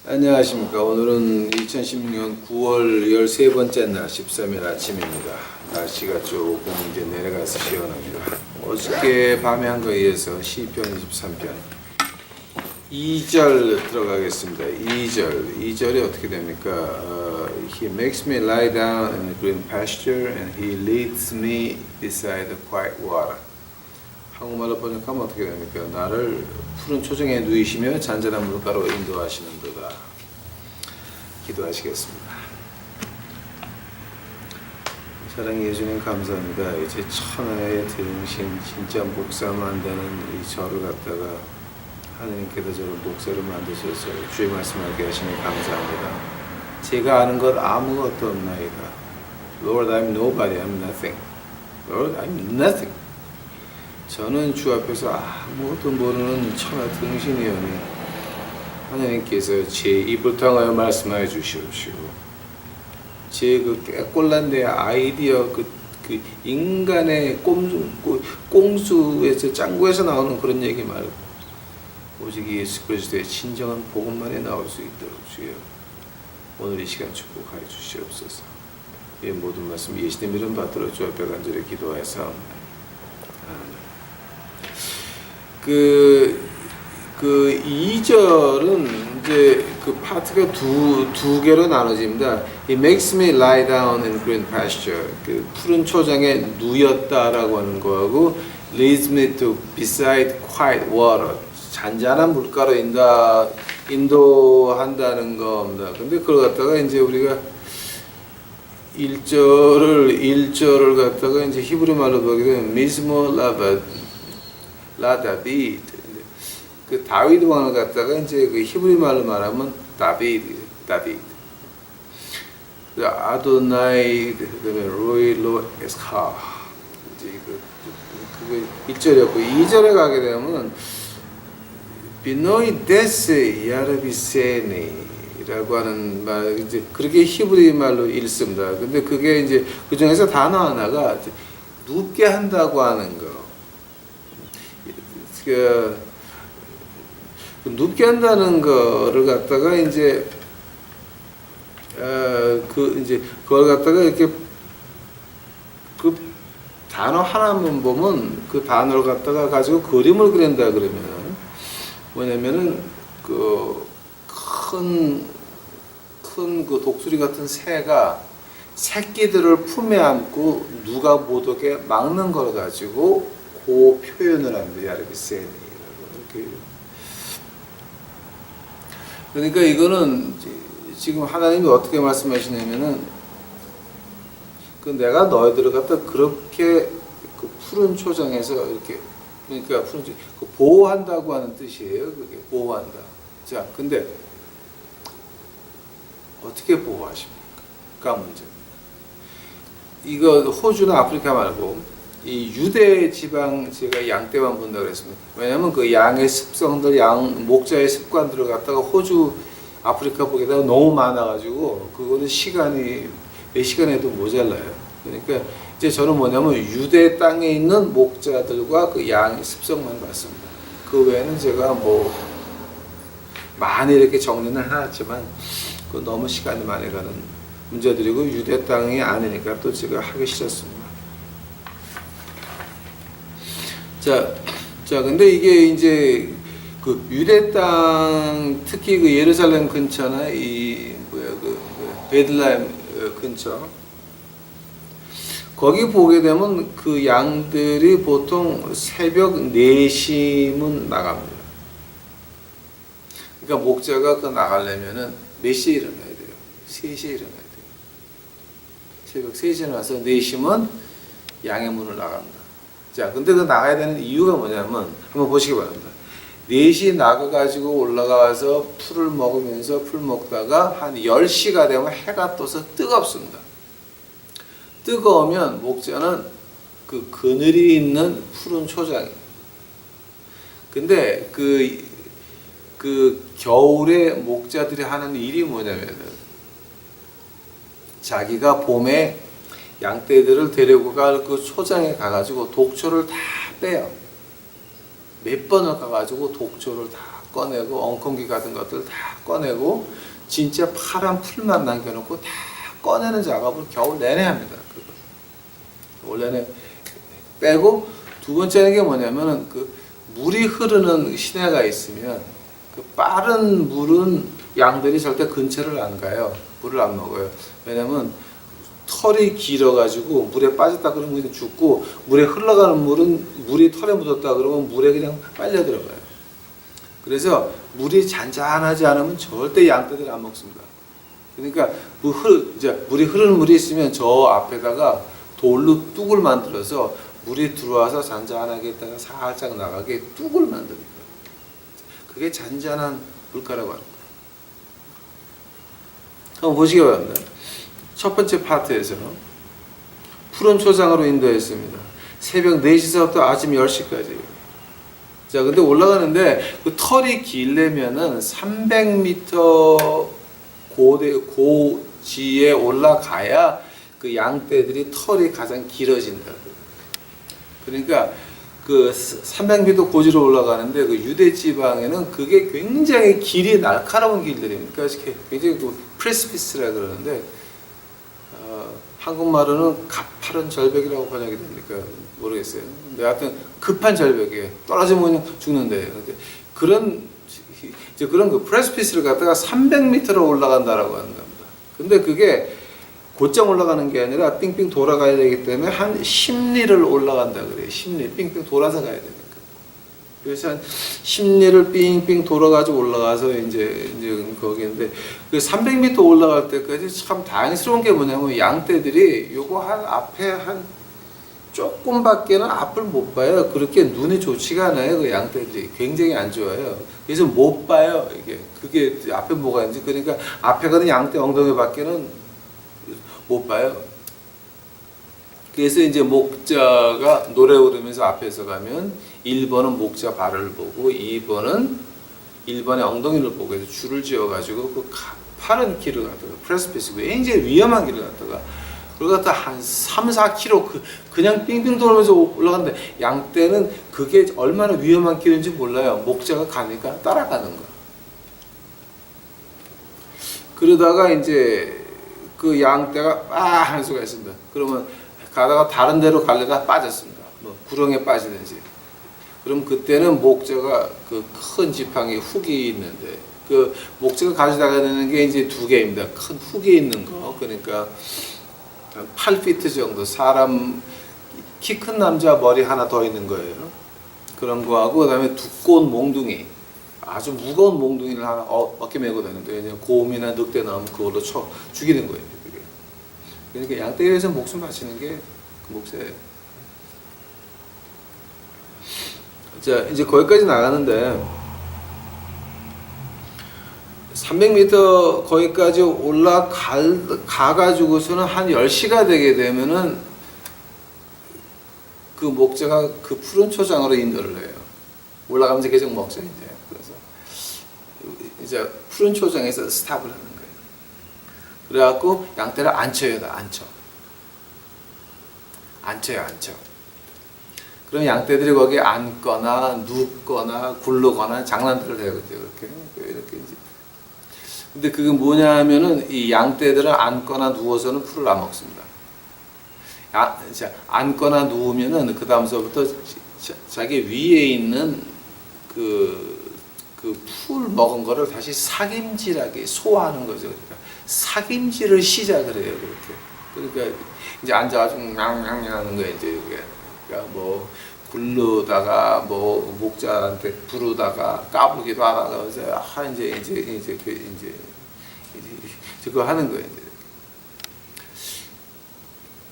안녕하십니까. 오늘은 2016년 9월 13번째 날 13일 아침입니다. 날씨가 조금 이제 내려가서 시원합니다. 어저께 밤에 한 거에 의해서 시편 23편 2절 들어가겠습니다. 2절이 어떻게 됩니까? He makes me lie down in the green pasture and he leads me beside the quiet water. 한국말로 번역하면 어떻게 됩니까? 나를 푸른 초정에 누이시며 잔잔한 물가로 인도하시는 도다. 기도하시겠습니다. 사랑의 예수님 감사합니다. 이제 천하의 등신 진짜 목사 만드는 이 저를 갖다가 하나님께서 저를 목사로 만드셔서 주의 말씀하게 하시니 감사합니다. 제가 아는 것 아무것도 없나이다. Lord, I'm nobody, I'm nothing. Lord, I'm nothing. 저는 주 앞에서 아무것도 모르는 천하 등신이오니 하나님께서 제 입을 통하여 말씀하여 주시옵시고 제 그 꾀꼴난데 아이디어 그 인간의 꼼수에서 짱구에서 나오는 그런 얘기 말고 오직 예수 그리스도의 진정한 복음만이 나올 수 있도록 주여 오늘 이 시간 축복하여 주시옵소서. 이 모든 말씀 예수님 이름 받들어 주 앞에 간절히 기도하였사옵나이다. 그 2절은 이제 그 파트가 두 개로 나눠집니다. He makes me lie down in green pasture. 그 푸른 초장에 누였다라고 하는 거하고 leads me to beside quiet water. 잔잔한 물가로 인도한다는 겁니다. 근데 그걸 갖다가 이제 우리가 1절을 갖다가 이제 히브리 말로 보게 되면 미스모 라다비드. 그 다윗 왕을 갖다가 이제 그 히브리 말로 말하면 다비드. 그 아도나이 그다음에 로이 에스카. 이제 그게 1절이었고 2절에 가게 되면 비노이 데스 야르비세니라고 하는 말 이제 그렇게 히브리 말로 읽습니다. 근데 그게 이제 그 중에서 단어 하나가 눕게 한다고 하는 거. 눕게 한다는 거를 갖다가 이제 그걸 갖다가 이렇게 그 단어 하나만 보면 그 단어를 갖다가 가지고 그림을 그린다 그러면 뭐냐면은 그 큰 그 독수리 같은 새가 새끼들을 품에 안고 누가 못 오게 막는 걸 가지고 그 표현을 합니다. 야르비세니라고 이렇게. 그러니까 이거는 지금 하나님이 어떻게 말씀하시냐면은 그 내가 너희들을 갖다 그렇게 그 푸른 초장에서 이렇게 그러니까 푸른 그 보호한다고 하는 뜻이에요. 그게 보호한다. 자, 근데 어떻게 보호하십니까? 그 문제. 이거 호주나 아프리카 말고 이 유대 지방 제가 양떼만 본다고 그랬습니다. 왜냐하면 그 양의 습성들, 목자의 습관들을 갖다가 호주, 아프리카 보게 되면 너무 많아가지고 그거는 시간이 몇 시간에도 모자라요. 그러니까 이제 저는 뭐냐면 유대 땅에 있는 목자들과 그 양의 습성만 봤습니다. 그 외에는 제가 뭐 많이 이렇게 정리는 해놨지만 그 너무 시간이 많이 가는 문제들이고 유대 땅이 아니니까 또 제가 하기 싫었습니다. 자, 근데 이게 이제 그 유대 땅, 특히 그 예루살렘 근처나 그 베들레헴 근처, 거기 보게 되면 그 양들이 보통 새벽 4시면 나갑니다. 그러니까 목자가 그 나가려면은 몇 시에 일어나야 돼요? 3시에 일어나야 돼요. 새벽 3시에 나와서 4시면 양의 문을 나갑니다. 자, 근데 그 나가야 되는 이유가 뭐냐면 한번 보시기 바랍니다. 4시 나가가지고 올라가서 풀을 먹으면서 풀 먹다가 한 10시가 되면 해가 떠서 뜨겁습니다. 뜨거우면 목자는 그 그늘이 있는 푸른 초장이에요. 근데 그 겨울에 목자들이 하는 일이 뭐냐면은 자기가 봄에 양떼들을 데리고 갈 그 초장에 가가지고 독초를 다 빼요. 몇 번을 가가지고 독초를 다 꺼내고 엉겅퀴 같은 것들 다 꺼내고 진짜 파란 풀만 남겨놓고 다 꺼내는 작업을 겨울 내내 합니다. 겨울 내내 빼고 두 번째는 게 뭐냐면은 그 물이 흐르는 시내가 있으면 그 빠른 물은 양들이 절대 근처를 안 가요. 물을 안 먹어요. 왜냐면 털이 길어가지고 물에 빠졌다 그러면 죽고 물에 흘러가는 물은 물이 털에 묻었다 그러면 물에 그냥 빨려 들어가요. 그래서 물이 잔잔하지 않으면 절대 양떼들이 안 먹습니다. 그러니까 물이 흐르는 물이 있으면 저 앞에다가 돌로 뚝을 만들어서 물이 들어와서 잔잔하게 있다가 살짝 나가게 뚝을 만듭니다. 그게 잔잔한 물가라고 합니다. 한번 보시기 바랍니다. 첫 번째 파트에서 푸른 초장으로 인도했습니다. 새벽 4시서부터 아침 10시까지. 자, 근데 올라가는데 그 털이 길려면은 300m 고지에 올라가야 그 양떼들이 털이 가장 길어진다. 그러니까 그 300m 고지로 올라가는데 그 유대 지방에는 그게 굉장히 길이 날카로운 길들입니다. 그러니까 굉장히 그 프레스피스라 그러는데 한국말로는 가파른 절벽이라고 번역이 됩니까? 모르겠어요. 근데 하여튼 급한 절벽이에요. 떨어지면 그냥 죽는데. 근데 그런 그 프레스피스를 갖다가 300m로 올라간다라고 하는 겁니다. 근데 그게 곧장 올라가는 게 아니라 삥삥 돌아가야 되기 때문에 한 10리를 올라간다 그래요. 10리 삥삥 돌아서 가야 되니까. 그래서 한 10리를 삥삥 돌아가지고 올라가서 이제 거기인데 그 300m 올라갈 때까지 참 다행스러운 게 뭐냐면 양떼들이 요거 한 앞에 한 조금밖에는 앞을 못 봐요. 그렇게 눈이 좋지가 않아요. 그 양떼들이 굉장히 안 좋아요. 그래서 못 봐요. 그게 앞에 뭐가 있는지. 그러니까 앞에 가는 양떼 엉덩이밖에는 못 봐요. 그래서 이제 목자가 노래 부르면서 앞에서 가면 1번은 목자 발을 보고 2번은 1번의 엉덩이를 보고 해서 줄을 지어가지고 그 가파른 길을 갖다가 프레스피스 굉장히 위험한 길을 갖다가 그걸 갖다 한 3, 4km 그냥 빙빙 돌면서 올라가는데 양떼는 그게 얼마나 위험한 길인지 몰라요. 목자가 가니까 따라가는 거야. 그러다가 이제 그 양떼가 하는 수가 있습니다. 그러면 가다가 다른 데로 가려다 빠졌습니다. 뭐 구렁에 빠지든지. 그럼 그때는 목자가 그 큰 지팡이 훅이 있는데 그 목자가 가져다가 되는 게 이제 두 개입니다. 큰 훅이 있는 거. 그러니까 8피트 정도 사람 키 큰 남자 머리 하나 더 있는 거예요. 그런 거하고 그다음에 두꺼운 몽둥이 아주 무거운 몽둥이를 하나 어깨 메고 다니는데 곰이나 늑대 나오면 그걸로 쳐 죽이는 거예요. 그게. 그러니까 양떼에서 목숨 바치는 게 그 목사예요. 자, 이제 거기까지 나가는데 300m 거기까지 가가지고서는 한 10시가 되게 되면은 그 목자가 그 푸른 초장으로 인도를 해요. 올라가면서 계속 먹죠, 이제. 그래서 이제 푸른 초장에서 스탑을 하는 거예요. 그래갖고 양떼를 앉혀요, 앉혀. 그럼 양떼들이 거기에 앉거나 눕거나 굴르거나 장난들을 해요, 이렇게 이제. 근데 그게 뭐냐 하면은 이 양떼들은 앉거나 누워서는 풀을 안 먹습니다. 앉거나 누우면은 그 다음서부터 자기 위에 있는 그 풀 먹은 거를 다시 사김질하게 소화하는 거죠. 그러니까 사김질을 시작을 해요, 그렇게. 그러니까 이제 앉아가지고 냥냥냥 하는 거예요, 이제. 그러니까 뭐 굴르다가 뭐 목자한테 부르다가 까부기도 하다가 이제 그거 하는 거예요.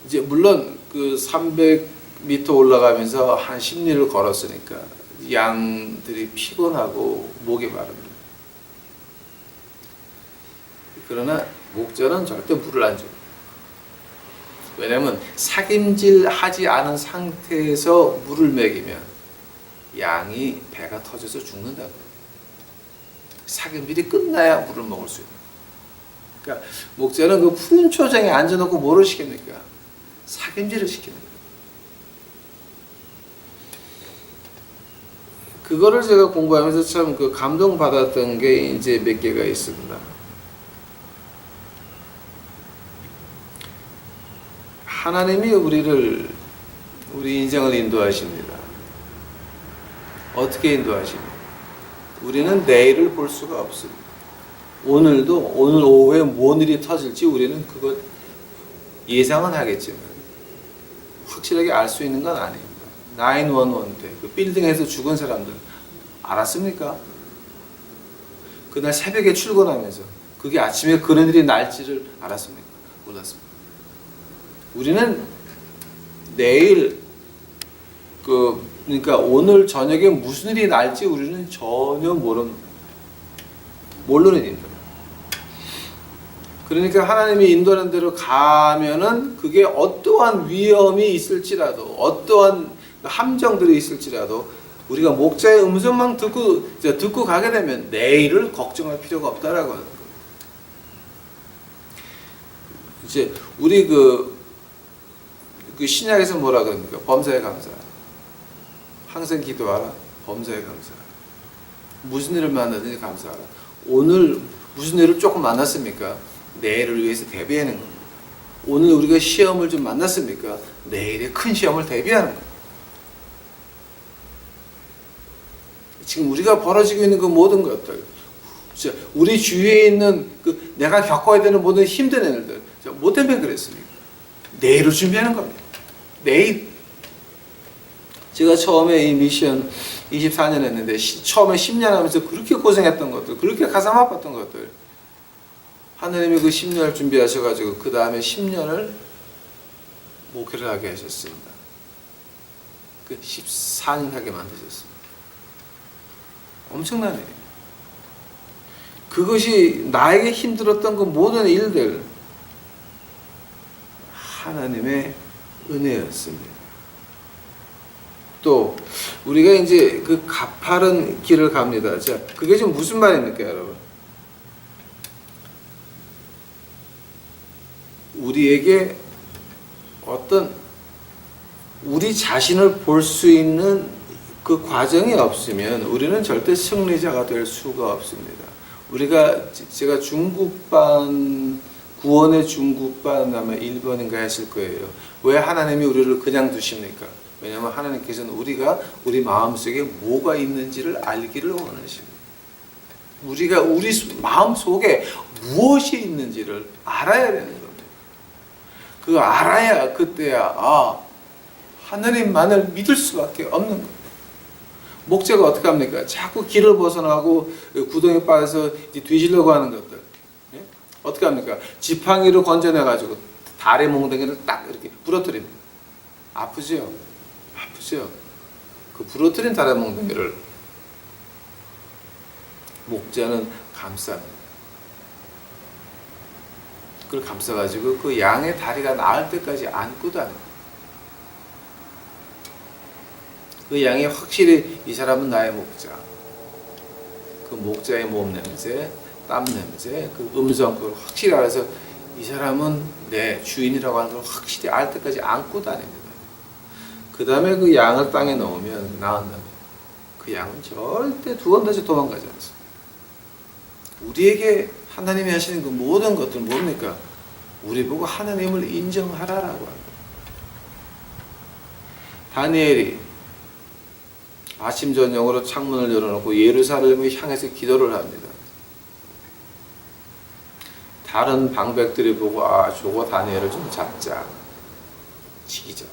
이제 물론 그 300m 올라가면서 한 10리를 걸었으니까 양들이 피곤하고 목이 마릅니다. 그러나 목자는 절대 물을 안 줘요. 왜냐면 사김질하지 않은 상태에서 물을 먹이면 양이 배가 터져서 죽는다고요. 사김질이 끝나야 물을 먹을 수 있는 거예요. 그러니까 목자는 그 푸른 초장에 앉아놓고 뭐를 시킵니까? 사김질을 시키는 거예요. 그거를 제가 공부하면서 참 그 감동받았던 게 이제 몇 개가 있습니다. 하나님이 우리 인생을 인도하십니다. 어떻게 인도하십니까? 우리는 내일을 볼 수가 없습니다. 오늘 오후에 뭔 일이 터질지 우리는 그거 예상은 하겠지만 확실하게 알 수 있는 건 아닙니다. 911 때 그 빌딩에서 죽은 사람들 알았습니까? 그날 새벽에 출근하면서 그게 아침에 그런 일이 날지를 알았습니까? 몰랐습니다. 우리는 내일 그러니까 오늘 저녁에 무슨 일이 날지 우리는 전혀 모르는 일입니다. 그러니까 하나님이 인도하는 대로 가면은 그게 어떠한 위험이 있을지라도 어떠한 함정들이 있을지라도 우리가 목자의 음성만 듣고 가게 되면 내일을 걱정할 필요가 없다라고 하는 거예요. 이제 우리 그 신약에서 뭐라 그럽니까? 범사에 감사하라. 항상 기도하라. 범사에 감사하라. 무슨 일을 만나든지 감사하라. 오늘 무슨 일을 조금 만났습니까? 내일을 위해서 대비하는 겁니다. 오늘 우리가 시험을 좀 만났습니까? 내일의 큰 시험을 대비하는 겁니다. 지금 우리가 벌어지고 있는 그 모든 것들, 우리 주위에 있는 그 내가 겪어야 되는 모든 힘든 일들, 뭐 때문에 그랬습니까? 내일을 준비하는 겁니다. 내일. 제가 처음에 이 미션 24년 했는데 처음에 10년 하면서 그렇게 고생했던 것들, 그렇게 가슴 아팠던 것들, 하나님이 그 10년을 준비하셔가지고 그 다음에 10년을 목회를 하게 하셨습니다. 그 14년 하게 만드셨습니다. 엄청나네요. 그것이 나에게 힘들었던 그 모든 일들 하나님의 은혜였습니다. 또 우리가 이제 그 가파른 길을 갑니다. 자, 그게 지금 무슨 말입니까, 여러분? 우리에게 어떤 우리 자신을 볼 수 있는 그 과정이 없으면 우리는 절대 승리자가 될 수가 없습니다. 제가 중국반, 구원의 중국반 아마 1번인가 했을 거예요. 왜 하나님이 우리를 그냥 두십니까? 왜냐하면 하나님께서는 우리 마음속에 뭐가 있는지를 알기를 원하십니다. 우리가 우리 마음속에 무엇이 있는지를 알아야 되는 겁니다. 그거 알아야 그때야 하나님만을 믿을 수밖에 없는 겁니다. 목자가 어떻게 합니까? 자꾸 길을 벗어나고 구덩이에 빠져서 이제 뒤지려고 하는 것들. 예? 어떻게 합니까? 지팡이로 건져내가지고 달의 몽둥이를 딱 이렇게 부러뜨립니다. 아프죠? 아프죠? 그 부러뜨린 달의 몽둥이를 목자는 감쌉니다. 그걸 감싸가지고 그 양의 다리가 나을 때까지 안고 다닙니다. 그 양이 확실히 이 사람은 나의 목자. 그 목자의 몸 냄새, 땀 냄새, 그 음성 그걸 확실히 알아서 이 사람은 내 주인이라고 하는 걸 확실히 알 때까지 안고 다닙니다. 그 다음에 그 양을 땅에 넣으면 나온다면 그 양은 절대 두 번 다시 도망가지 않습니다. 우리에게 하나님이 하시는 그 모든 것들 뭡니까? 우리 보고 하나님을 인정하라라고 합니다. 다니엘이 아침 저녁으로 창문을 열어놓고 예루살렘을 향해서 기도를 합니다. 다른 방백들이 보고 저거 다니엘을 좀 잡자. 지기자.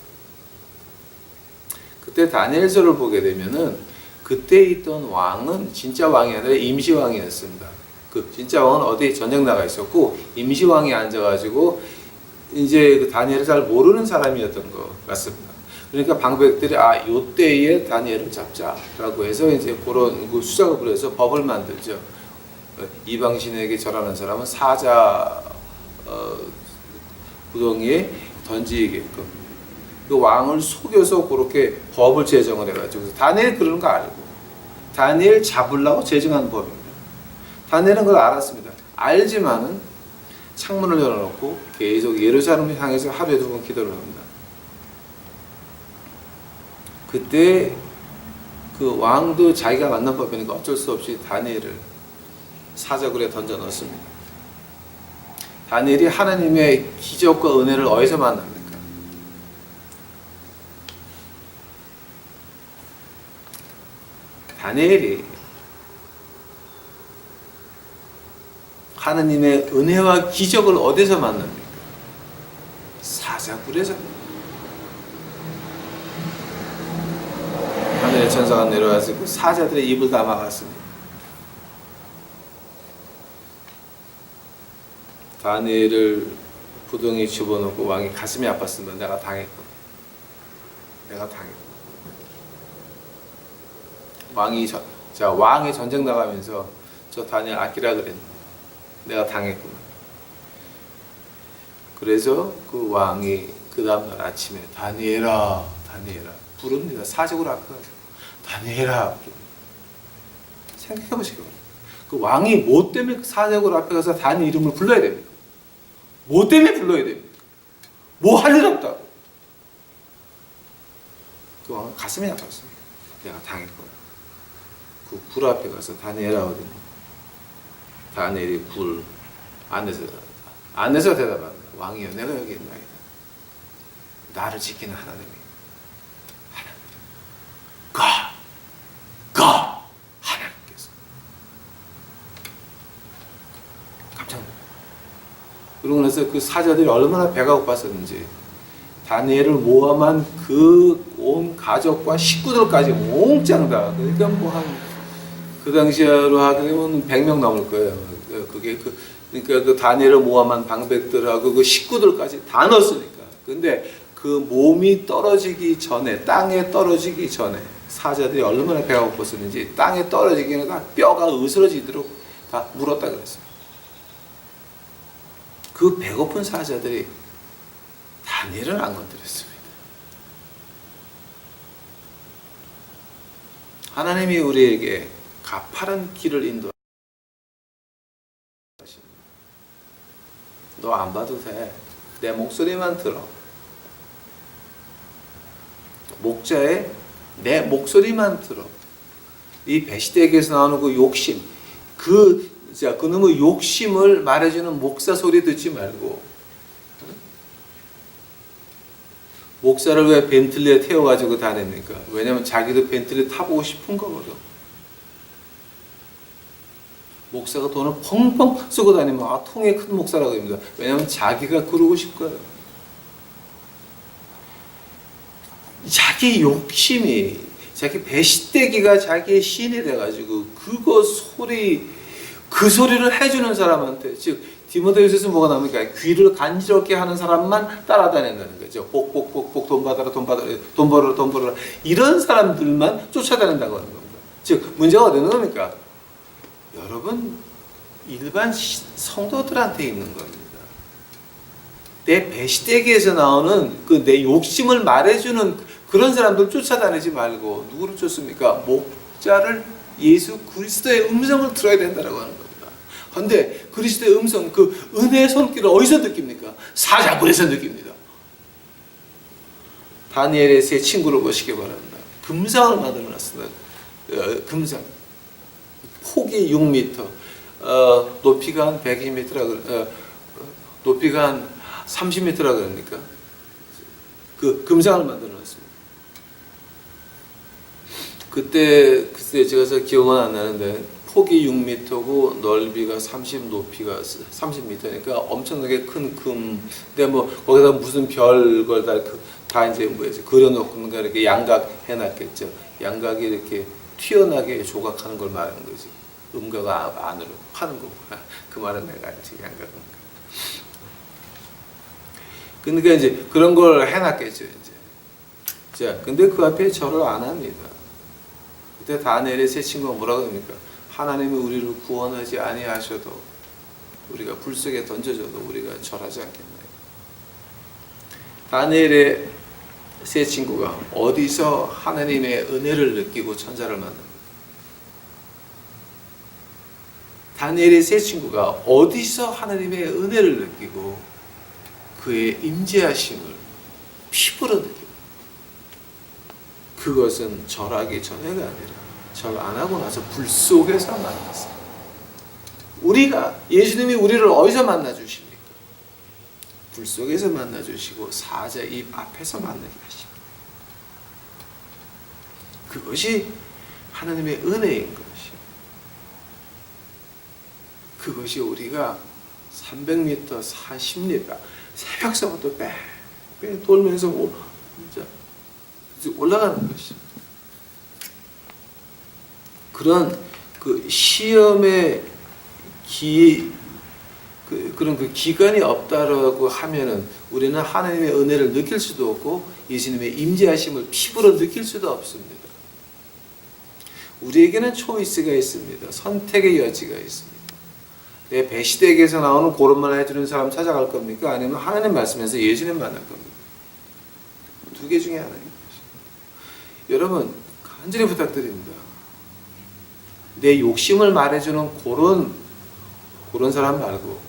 그때 다니엘서를 보게 되면은 그때 있던 왕은 진짜 왕이 아니라 임시왕이었습니다. 그 진짜 왕은 어디 전쟁 나가 있었고 임시왕이 앉아가지고 이제 그 다니엘을 잘 모르는 사람이었던 것 같습니다. 그러니까 방백들이 요때에 다니엘을 잡자라고 해서 이제 그런 수작업을 해서 법을 만들죠. 이방신에게 절하는 사람은 사자 구덩이에 던지게끔 그 왕을 속여서 그렇게 법을 제정을 해가지고 다니엘 그러는 거 알고 다니엘 잡으려고 제정한 법입니다. 다니엘은 그걸 알았습니다. 알지만은 창문을 열어놓고 계속 예루살렘을 향해서 하루에 2번 기도를 합니다. 그때 그 왕도 자기가 만난 법이니까 어쩔 수 없이 다니엘을 사자굴에 던져 넣었습니다. 다니엘이 하나님의 기적과 은혜를 어디서 만납니까? 다니엘이 하나님의 은혜와 기적을 어디서 만납니까? 사자굴에서. 하늘의 천사가 내려와서 그 사자들의 입을 다 막았습니다. 다니엘을 부동에 집어넣고 왕이 가슴이 아팠으면 내가 당했거든. 내가 당했거든. 왕이 전쟁 나가면서 저 다니엘 아끼라 그랬는데 내가 당했구나. 그래서 그 왕이 그 다음날 아침에 다니엘아 부릅니다. 사적으로 앞에 가서 다니엘아. 생각해 보시기 바랍니다. 그 왕이 뭐 때문에 그 사적으로 앞에 가서 다니엘 이름을 불러야 됩니까? 뭐 때문에 불러야 됩니까? 뭐 할 일 없다고. 그 왕은 가슴이 아팠습니다. 내가 당했구나. 그 굴 앞에 가서 다니엘아 어디니? 다니엘이 굴 안에서 대답합니다. 왕이여, 내가 여기 있나이다. 나를 지키는 하나님이 하나님께서 깜짝 놀랐어요. 그러고 나서 그 사자들이 얼마나 배가 고팠었는지 다니엘을 모함한 그 온 가족과 식구들까지 몽땅 다, 그러니까 뭐 한 그 당시로 하게 되면 100명 넘을 거예요. 그게 그러니까 그 다니엘을 모함한 방백들하고 그 식구들까지 다 넣었으니까. 근데 그 몸이 떨어지기 전에, 땅에 떨어지기 전에 사자들이 얼마나 배가 고팠었는지 땅에 떨어지기 전에 다 뼈가 으스러지도록 다 물었다 그랬어요. 그 배고픈 사자들이 다니엘을 안 건드렸습니다. 하나님이 우리에게 가파른 길을 인도하십니다. 너 안 봐도 돼. 내 목소리만 들어. 목자의 내 목소리만 들어. 이 베시덱에서 나오는 그 욕심, 그놈의 욕심을 말해주는 목사 소리 듣지 말고, 목사를 왜 벤틀리에 태워가지고 다닙니까? 왜냐면 자기도 벤틀리 타보고 싶은 거거든. 목사가 돈을 펑펑 쓰고 다니면 통에 큰 목사라고 합니다. 왜냐면 자기가 그러고 싶거든. 자기 욕심이, 자기 배시대기가 자기의 신이 돼가지고 그 소리를 해주는 사람한테, 즉 디모데후서에서 뭐가 나옵니까? 귀를 간지럽게 하는 사람만 따라다닌다는 거죠. 복복복복 돈 받아라, 돈 벌어라 이런 사람들만 쫓아다닌다고 하는 겁니다. 즉 문제가 어디 있는 겁니까? 여러분, 일반 성도들한테 있는 겁니다. 내 배시대기에서 나오는 그 내 욕심을 말해주는 그런 사람들 쫓아다니지 말고 누구를 쫓습니까? 목자를, 예수 그리스도의 음성을 들어야 된다고 하는 겁니다. 그런데 그리스도의 음성, 그 은혜의 손길을 어디서 느낍니까? 사자굴에서 느낍니다. 다니엘의 세 친구를 보시기 바랍니다. 금상을 만들어놨습니다. 금상. 폭이 6m, 높이가 한 120m라, 높이가 한 30m라 그럽니까? 그 금상을 만들어놨습니다. 그때 제가 기억은 안 나는데 폭이 6m고 넓이가 30, 높이가 30m니까 엄청나게 큰 금. 근데 뭐 거기다 무슨 별걸 다 이제 그려놓고 뭔가 이렇게 양각 해놨겠죠. 양각이 이렇게 튀어나게 조각하는 걸 말하는 거지. 음가가 안으로 파는 거고. 그 말은 내가 알지, 양각은. 그러니까 이제 그런 걸 해놨겠죠, 이제. 자, 근데 그 앞에 절을 안 합니다. 그때 다니엘의 세 친구가 뭐라고 합니까? 하나님이 우리를 구원하지 아니하셔도, 우리가 불 속에 던져져도 우리가 절하지 않겠나요? 다니엘의 세 친구가 어디서 하나님의 은혜를 느끼고 천사를 만납니까? 다니엘의 세 친구가 어디서 하나님의 은혜를 느끼고 그의 임재하심을 피부로 느낍니다. 그것은 절하기 전에가 아니라 절 안 하고 나서 불 속에서 만났어요. 우리가 예수님이 우리를 어디서 만나 주십니까? 불 속에서 만나 주시고 사자 입 앞에서 만나게 하십니다. 그것이 하나님의 은혜인 것이요. 그것이 우리가 300m, 40m 새벽서부터 뺑뺑 돌면서 진짜 올라가는 것이죠. 그런 그 시험의 그런 그 기간이 없다라고 하면은 우리는 하나님의 은혜를 느낄 수도 없고 예수님의 임재하심을 피부로 느낄 수도 없습니다. 우리에게는 초이스가 있습니다. 선택의 여지가 있습니다. 내 배시댁에서 나오는 그런 말 해주는 사람 찾아갈 겁니까? 아니면 하나님 말씀에서 예수님 만날 겁니까? 두 개 중에 하나인 것입니다. 여러분 간절히 부탁드립니다. 내 욕심을 말해주는 그런 사람 말고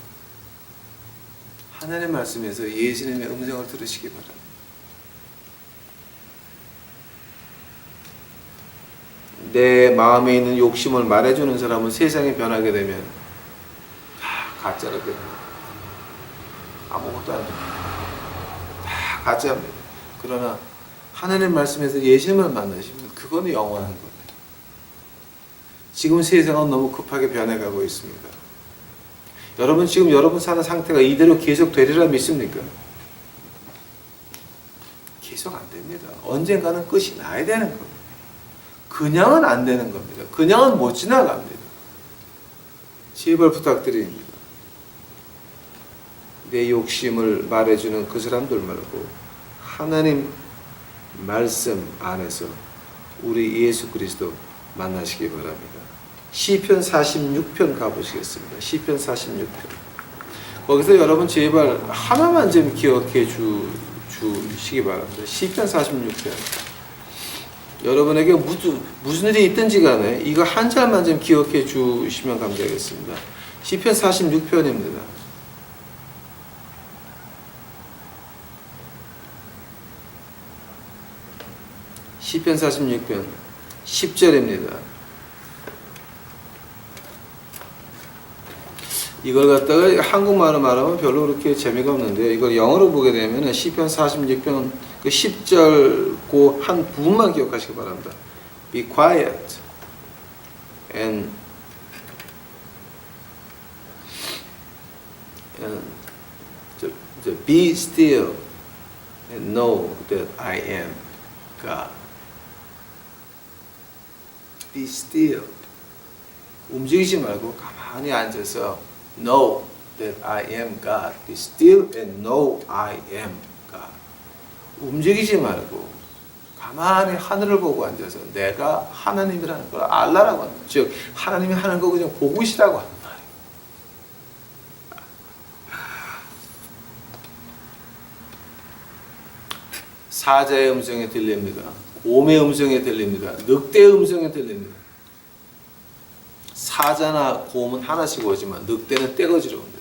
하나님 말씀에서 예수님의 음성을 들으시기 바랍니다. 내 마음에 있는 욕심을 말해주는 사람은 세상이 변하게 되면 다 가짜로 됩니다. 아무것도 안 됩니다. 다 가짜입니다. 그러나 하나님 말씀에서 예수님을 만나시면 그거는 영원한 겁니다. 지금 세상은 너무 급하게 변해가고 있습니다. 여러분 지금 여러분 사는 상태가 이대로 계속 되리라 믿습니까? 계속 안 됩니다. 언젠가는 끝이 나야 되는 겁니다. 그냥은 안 되는 겁니다. 그냥은 못 지나갑니다. 제발 부탁드립니다. 내 욕심을 말해주는 그 사람들 말고 하나님 말씀 안에서 우리 예수 그리스도 만나시기 바랍니다. 시편 46편 가보시겠습니다. 시편 46편. 거기서 여러분 제발 하나만 좀 기억해 주시기 바랍니다. 시편 46편. 여러분에게 무슨 일이 있든지 간에 이거 한 절만 좀 기억해 주시면 감사하겠습니다. 시편 46편입니다. 시편 46편 10절입니다. 이걸 갖다가 한국말로 말하면 별로 그렇게 재미가 없는데 이걸 영어로 보게 되면 시편 46편 그 10절 그 한 부분만 기억하시기 바랍니다. Be quiet and be still and know that I am God. Be still. 움직이지 말고 가만히 앉아서 Know that I am God. Be still and know I am God. 움직이지 말고 가만히 하늘을 보고 앉아서 내가 하나님이라는 걸 알라라고 하는 거예요. 즉 하나님이 하는 거 그냥 보고 있으라고 하는 말이에요. 사자의 음성이 들립니다. 곰의 음성이 들립니다. 늑대의 음성이 들립니다. 사자나 곰은 하나씩 오지만 늑대는 떼거지로 옵니다.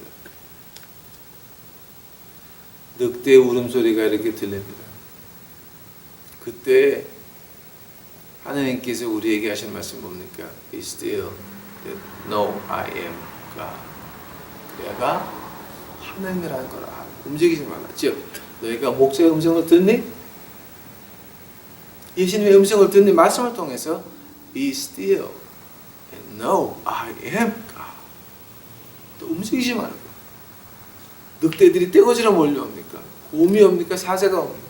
늑대의 울음소리가 이렇게 들립니다. 그때 하나님께서 우리에게 하신 말씀 뭡니까? Be still, know I am God. 내가 하나님이라는 걸 알아. 움직이지 말라. 즉 너희가 목자의 음성을 듣니? 예수님의 음성을 듣니? 말씀을 통해서 Be still and know I am God. 또 움직이지 말고. 늑대들이 떼거지로 몰려옵니까? 곰이 옵니까? 사자가 옵니까?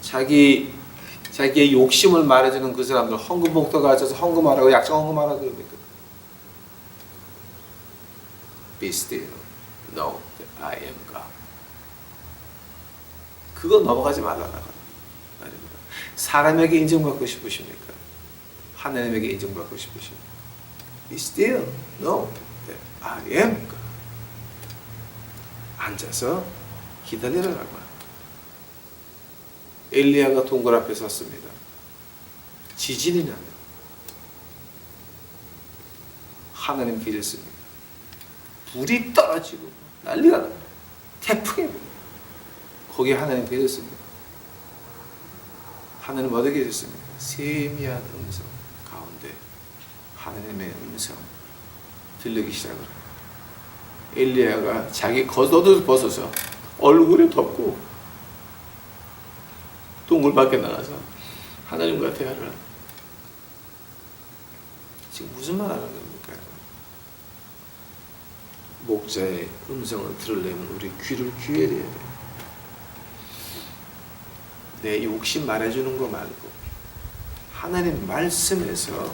자기의 욕심을 말해주는 그 사람들 헌금복도가 앉아서 헌금하라고 약정 헌금하라고 그럽니까? Be still, know that I am God. 그거 넘어가지 말라라고 말입니다. 사람에게 인정받고 싶으십니까? 하나님에게 인정받고 싶으십니까? Be still, know that I am God. 앉아서 기다리라고. 엘리야가 동굴 앞에 섰습니다. 지진이 나요. 하나님 계셨습니다. 불이 떨어지고 난리가 나요. 태풍이 불어요. 거기에 하나님 계셨습니다. 하나님 어떻게 해줬습니까? 세미한 음성 가운데 하나님의 음성 들리기 시작을 해요. 엘리야가 자기 겉옷을 벗어서 얼굴에 덮고 동굴 밖에 나가서 하나님과 대화를 합니다. 지금 무슨 말 하는 겁니까? 목자의 음성을 들으려면 우리 귀를 기울여야 돼요. 내 욕심 말해주는 거 말고 하나님 말씀에서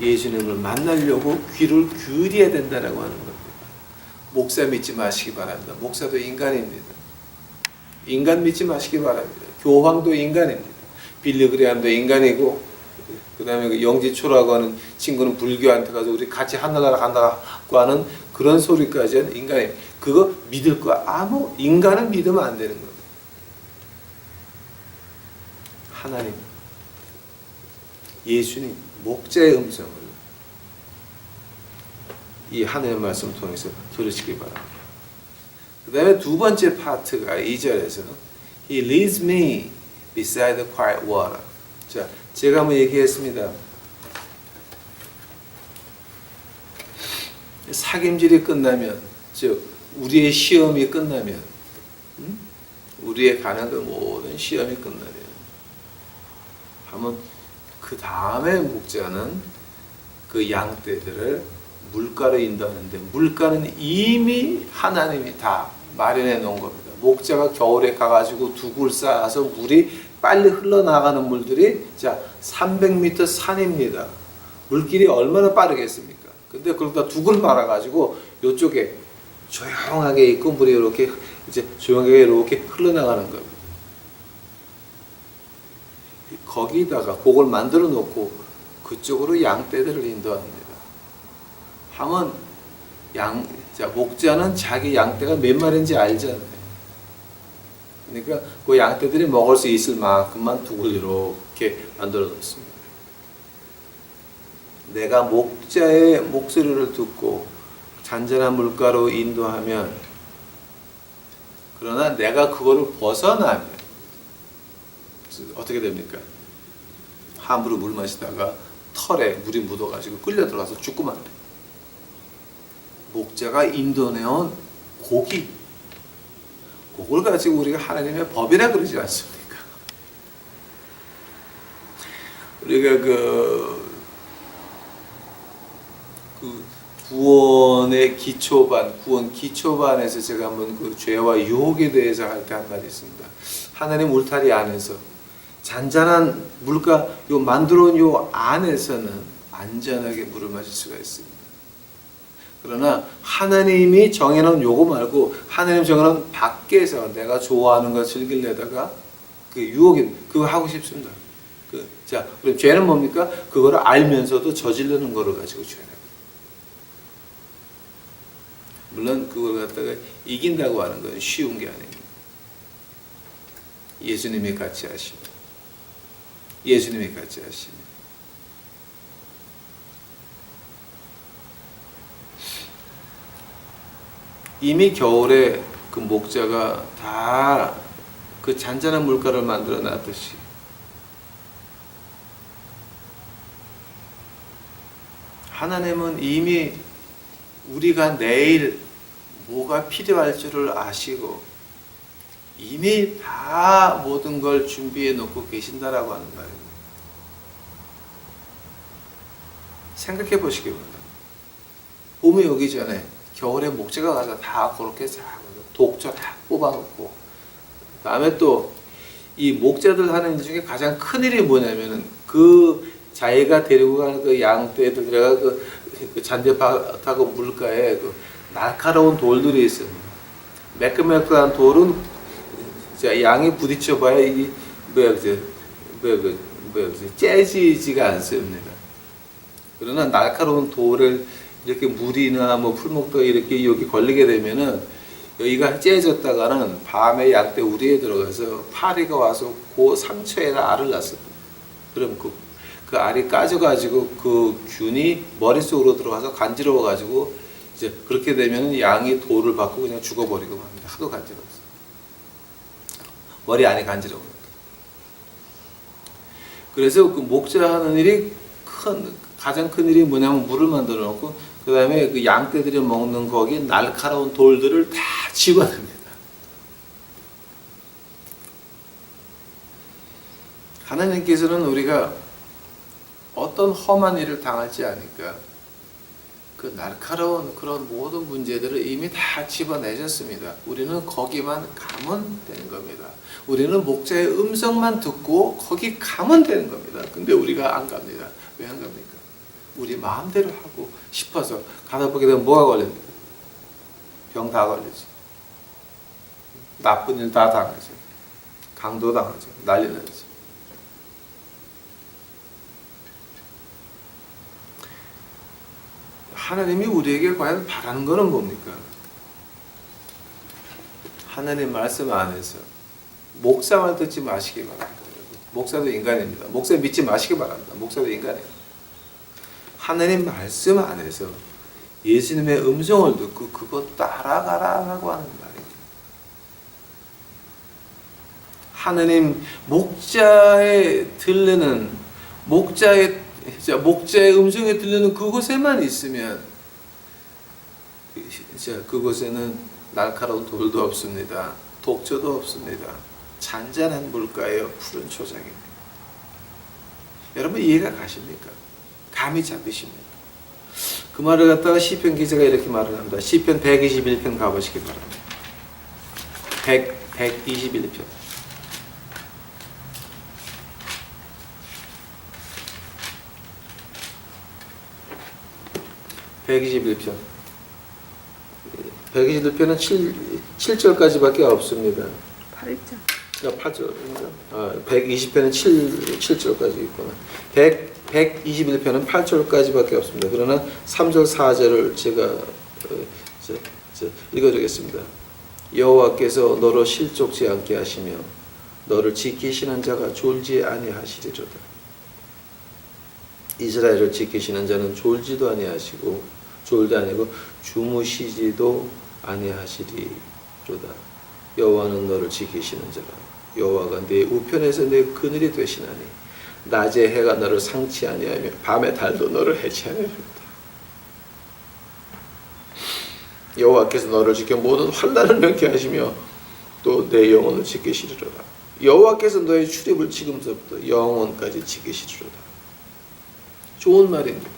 예수님을 만나려고 귀를 기울여야 된다라고 하는 겁니다. 목사 믿지 마시기 바랍니다. 목사도 인간입니다. 인간 믿지 마시기 바랍니다. 교황도 인간입니다. 빌리그레암도 인간이고, 그 다음에 그 영지초라고 하는 친구는 불교한테 가서 우리 같이 하늘나라 간다고 하는 그런 소리까지 하는 인간이에요. 그거 믿을 거 아무 인간은 믿으면 안 되는 겁니다. 하나님, 예수님, 목자의 음성을 이 하나님의 말씀을 통해서 들으시기 바랍니다. 그 다음에 두 번째 파트가 2절에서 He leads me beside the quiet water. 자, 제가 한번 얘기했습니다. 사귐질이 끝나면, 즉 우리의 시험이 끝나면, 우리의 가는 그 모든 시험이 끝나면, 하면 그 다음에 목자는 그 양떼들을 물가로 인도하는데, 물가는 이미 하나님이 다 마련해 놓은 겁니다. 목자가 겨울에 가가지고 두굴 쌓아서 물이 빨리 흘러나가는 물들이, 자, 300m 산입니다. 물길이 얼마나 빠르겠습니까? 근데 그러다 두굴 말아가지고 이쪽에 조용하게 있고 물이 이렇게 이제 조용하게 이렇게 흘러나가는 겁니다. 거기다가 그걸 만들어 놓고 그쪽으로 양떼들을 인도합니다. 하면 목자는 자기 양떼가 몇 마리인지 알잖아요. 그러니까 그 양떼들이 먹을 수 있을 만큼만 두굴 이렇게 만들어 놓습니다. 내가 목자의 목소리를 듣고 잔잔한 물가로 인도하면, 그러나 내가 그거를 벗어나면 어떻게 됩니까? 함부로 물 마시다가 털에 물이 묻어가지고 끌려 들어가서 죽고 말아요. 목자가 인도내온 고기, 그걸 가지고 우리가 하나님의 법이라 그러지 않습니까? 우리가 그 구원의 기초반, 구원 기초반에서 제가 한번 그 죄와 유혹에 대해서 할 때 한 말이 있습니다. 하나님 울타리 안에서 잔잔한 물가 요 만들어온 요 안에서는 안전하게 물을 마실 수가 있습니다. 그러나 하나님이 정해놓은 요거 말고 하나님 정해놓은 밖에서 내가 좋아하는 거 즐기려다가 그 유혹이 그거 하고 싶습니다. 자, 그럼 죄는 뭡니까? 그거를 알면서도 저지르는 거를 가지고 죄라고. 물론 그걸 갖다가 이긴다고 하는 건 쉬운 게 아닙니다. 예수님이 같이 하시고, 예수님이 같이 하시고. 이미 겨울에 그 목자가 다 그 잔잔한 물가를 만들어 놨듯이 하나님은 이미 우리가 내일 뭐가 필요할 줄을 아시고 이미 다 모든 걸 준비해 놓고 계신다라고 하는 거예요. 생각해 보시기 바랍니다. 봄이 오기 전에 겨울에 목자가 가서 다 그렇게 독초 다 뽑아놓고, 다음에 또 이 목자들 하는 일 중에 가장 큰 일이 뭐냐면은 그 자기가 데리고 가는 그 양떼들과 그 잔디밭하고 물가에 그 날카로운 돌들이 있습니다. 매끈매끈한 돌은 양이 부딪혀봐야 이 째지지가 않습니다. 그러나 날카로운 돌을 이렇게 물이나 뭐 풀목도 이렇게 여기 걸리게 되면은 여기가 째졌다가는 밤에 양떼 우리에 들어가서 파리가 와서 그 상처에다 알을 낳습니다. 그럼 그 알이 까져가지고 그 균이 머릿속으로 들어가서 간지러워가지고 이제 그렇게 되면 양이 돌을 받고 그냥 죽어버리고 합니다. 하도 간지러워서. 머리 안이 간지러워요. 그래서 그 목자 하는 일이 가장 큰 일이 뭐냐면 물을 만들어 놓고 그 다음에 그 양떼들이 먹는 거기 날카로운 돌들을 다 집어냅니다. 하나님께서는 우리가 어떤 험한 일을 당할지 아니까 그 날카로운 그런 모든 문제들을 이미 다 집어내셨습니다. 우리는 거기만 가면 되는 겁니다. 우리는 목자의 음성만 듣고 거기 가면 되는 겁니다. 근데 우리가 안 갑니다. 왜 안 갑니까? 우리 마음대로 하고 싶어서 가다 보게 되면 뭐가 걸립니까? 병 다 걸리지. 나쁜 일 다 당하죠. 강도 당하죠. 난리 나죠. 하나님이 우리에게 과연 바라는 것은 뭡니까? 하나님 말씀 안에서 목사만 듣지 마시기 바랍니다. 목사도 인간입니다. 목사 믿지 마시기 바랍니다. 목사도 인간이에요. 하나님 말씀 안에서 예수님의 음성을 듣고 그거 따라가라라고 하는 말입니다. 하나님 목자의 음성에 들리는 그곳에만 있으면 그곳에는 날카로운 돌도 없습니다. 독저도 없습니다. 잔잔한 물가에 푸른 초장입니다. 여러분 이해가 가십니까? 감이 잡히십니까? 그 말을 갖다가 시편 기자가 이렇게 말을 합니다. 시편 121편 가보시기 바랍니다. 121편. 121편. 121편은 7절까지밖에 없습니다. 8절. 8절. 120편은 7절까지 있구나. 121편은 8절까지밖에 없습니다. 그러나 3절, 4절을 제가 읽어드리겠습니다. 여호와께서 너로 실족지 않게 하시며 너를 지키시는 자가 졸지 아니하시리로다. 이스라엘을 지키시는 자는 졸지도 아니하시고 졸도 아니고 주무시지도 아니하시리로다. 여호와는 너를 지키시는 자라. 여호와가 내 우편에서 내 그늘이 되시나니 낮에 해가 너를 상치 아니하며 밤에 달도 너를 해치하리로다. 여호와께서 너를 지켜 모든 환난을 면케하시며 또 내 영혼을 지키시리로다. 여호와께서 너의 출입을 지금서부터 영원까지 지키시리로다. 좋은 말입니다.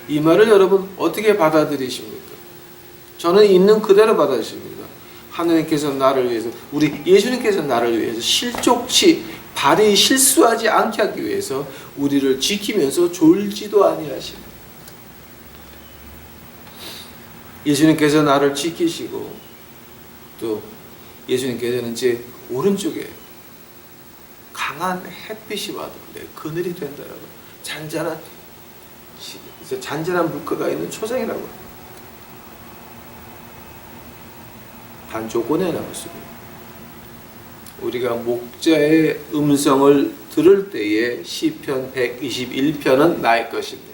이 말을 여러분 어떻게 받아들이십니까? 저는 있는 그대로 받아들입니다. 하나님께서 나를 위해서, 우리 예수님께서 나를 위해서 실족치, 발이 실수하지 않게 하기 위해서 우리를 지키면서 졸지도 아니하십니다. 예수님께서 나를 지키시고 또 예수님께서는 제 오른쪽에 강한 햇빛이 와도 내 그늘이 된다라고, 잔잔한 물가가 있는 초장이라고 합니다. 단 조건이 하나 있습니다. 우리가 목자의 음성을 들을 때에 시편 121편은 나의 것입니다.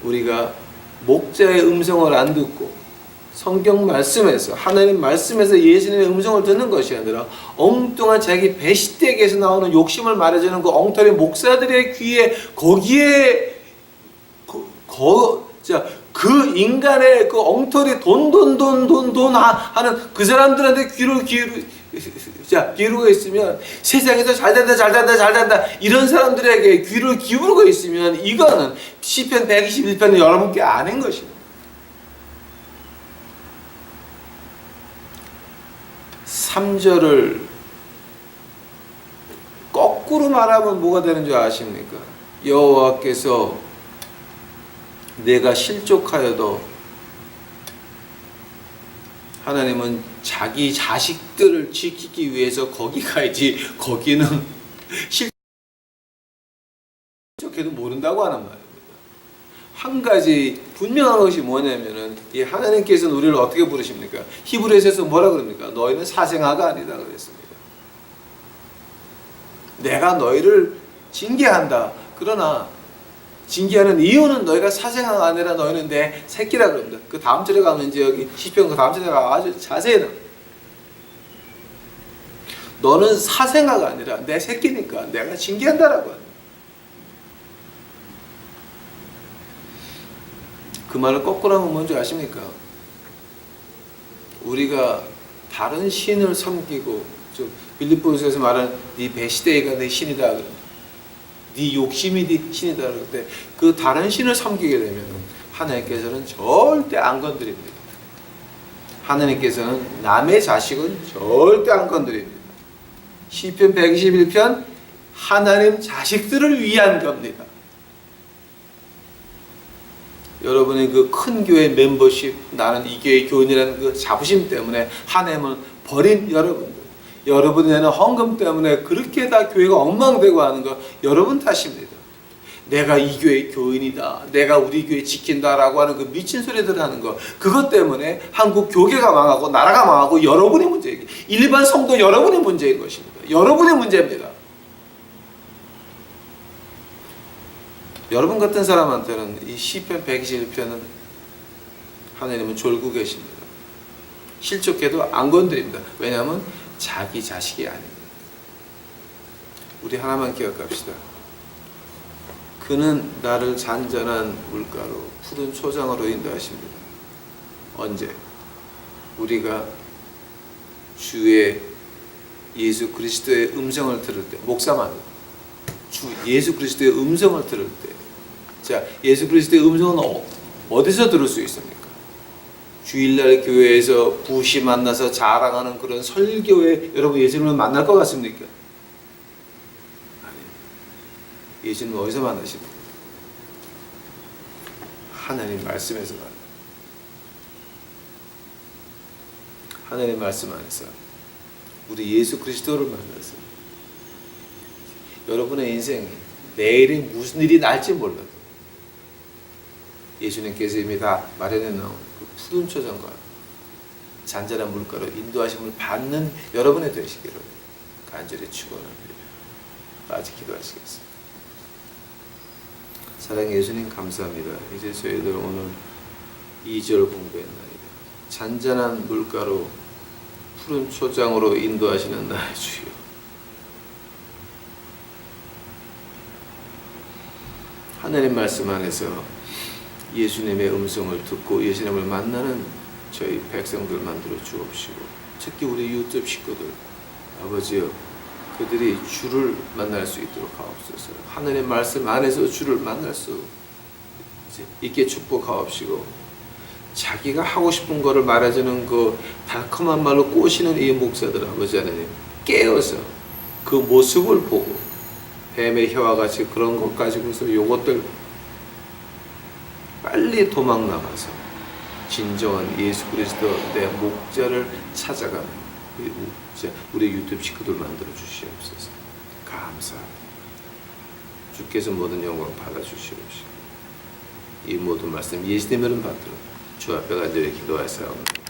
우리가 목자의 음성을 안 듣고 성경 말씀에서, 하나님 말씀에서 예수님의 음성을 듣는 것이 아니라 엉뚱한 자기 배시댁에서 나오는 욕심을 말해주는 그 엉터리 목사들의 귀에, 거기에 그 인간의 그 엉터리 돈 하는 그 사람들한테 귀를 기울고 있으면, 세상에서 잘된다 이런 사람들에게 귀를 기울고 있으면 이거는 시편 121편은 여러분께 아닌 것입니다. 3절을 거꾸로 말하면 뭐가 되는 줄 아십니까? 여호와께서 내가 실족하여도, 하나님은 자기 자식들을 지키기 위해서 거기 가야지, 거기는 실족해도 모른다고 하는 말입니다. 한 가지 분명한 것이 뭐냐면은, 이 하나님께서는 우리를 어떻게 부르십니까? 히브리서에서 뭐라 그럽니까? 너희는 사생아가 아니다 그랬습니다. 내가 너희를 징계한다. 그러나 징계하는 이유는 너희가 사생아가 아니라 너희는 내 새끼라 그럽니다. 그 다음 절에 가면 이제 여기 시편 그 다음 절에 아주 자세히 나옵니다. 너는 사생아가 아니라 내 새끼니까 내가 징계한다라고 하는. 그 말을 거꾸로 하면 뭔지 아십니까? 우리가 다른 신을 섬기고, 빌립보서에서 말하는 네 베시데이가 내 신이다, 네 욕심이 네 신이다 그럴 때 그 다른 신을 섬기게 되면 하나님께서는 절대 안 건드립니다. 하나님께서는 남의 자식은 절대 안 건드립니다. 시편 121편 하나님 자식들을 위한 겁니다. 여러분의 그 큰 교회 멤버십, 나는 이 교회 교인이라는 그 자부심 때문에 하나님을 버린 여러분이 내는 헌금 때문에 그렇게 다 교회가 엉망되고 하는 거 여러분 탓입니다. 내가 이 교회 교인이다, 내가 우리 교회 지킨다라고 하는 그 미친 소리들 하는 거, 그것 때문에 한국 교계가 망하고 나라가 망하고 여러분의 문제예요. 일반 성도 여러분의 문제인 것입니다. 여러분의 문제입니다. 여러분 같은 사람한테는 이 시편 121편은 하나님은 졸고 계십니다. 실족해도 안 건드립니다. 왜냐하면 자기 자식이 아닙니다. 우리 하나만 기억합시다. 그는 나를 잔잔한 물가로 푸른 초장으로 인도하십니다. 언제? 우리가 주의 예수 그리스도의 음성을 들을 때, 목사만 주 예수 그리스도의 음성을 들을 때, 자, 예수 그리스도의 음성은 어디서 들을 수 있습니까? 주일날 교회에서 부시 만나서 자랑하는 그런 설교에 여러분 예수님을 만날 것 같습니까? 아니요. 예수님은 어디서 만나십니까? 하나님 말씀에서 만나요. 하나님 말씀 안에서 우리 예수 그리스도를 만나서 여러분의 인생이 내일이 무슨 일이 날지 몰라도 예수님께서 이미 다 마련해 놓은 그 푸른 초장과 잔잔한 물가로 인도하심을 받는 여러분이 되시기를 간절히 축원합니다. 아직 기도하시겠습니다. 사랑의 예수님 감사합니다. 이제 저희들 오늘 2절 공부했나이다. 잔잔한 물가로 푸른 초장으로 인도하시는 나의 주여. 하나님 말씀 안에서 예수님의 음성을 듣고 예수님을 만나는 저희 백성들 만들어 주옵시고, 특히 우리 유튜브 식구들, 아버지여, 그들이 주를 만날 수 있도록 하옵소서. 하나님의 말씀 안에서 주를 만날 수 있게 축복하옵시고, 자기가 하고 싶은 거를 말해주는 그 달콤한 말로 꼬시는 이 목사들, 아버지 하나님, 깨어서 그 모습을 보고 뱀의 혀와 같이 그런 것 가지고서 요것들 빨리 도망 나가서 진정한 예수 그리스도 내 목자를 찾아가는 우리 유튜브 식구들 만들어 주시옵소서. 감사합니다. 주께서 모든 영광 받아 주시옵시고, 이 모든 말씀 예수님의 이름 받들어 주 앞에 간절히 기도하사옵나이다.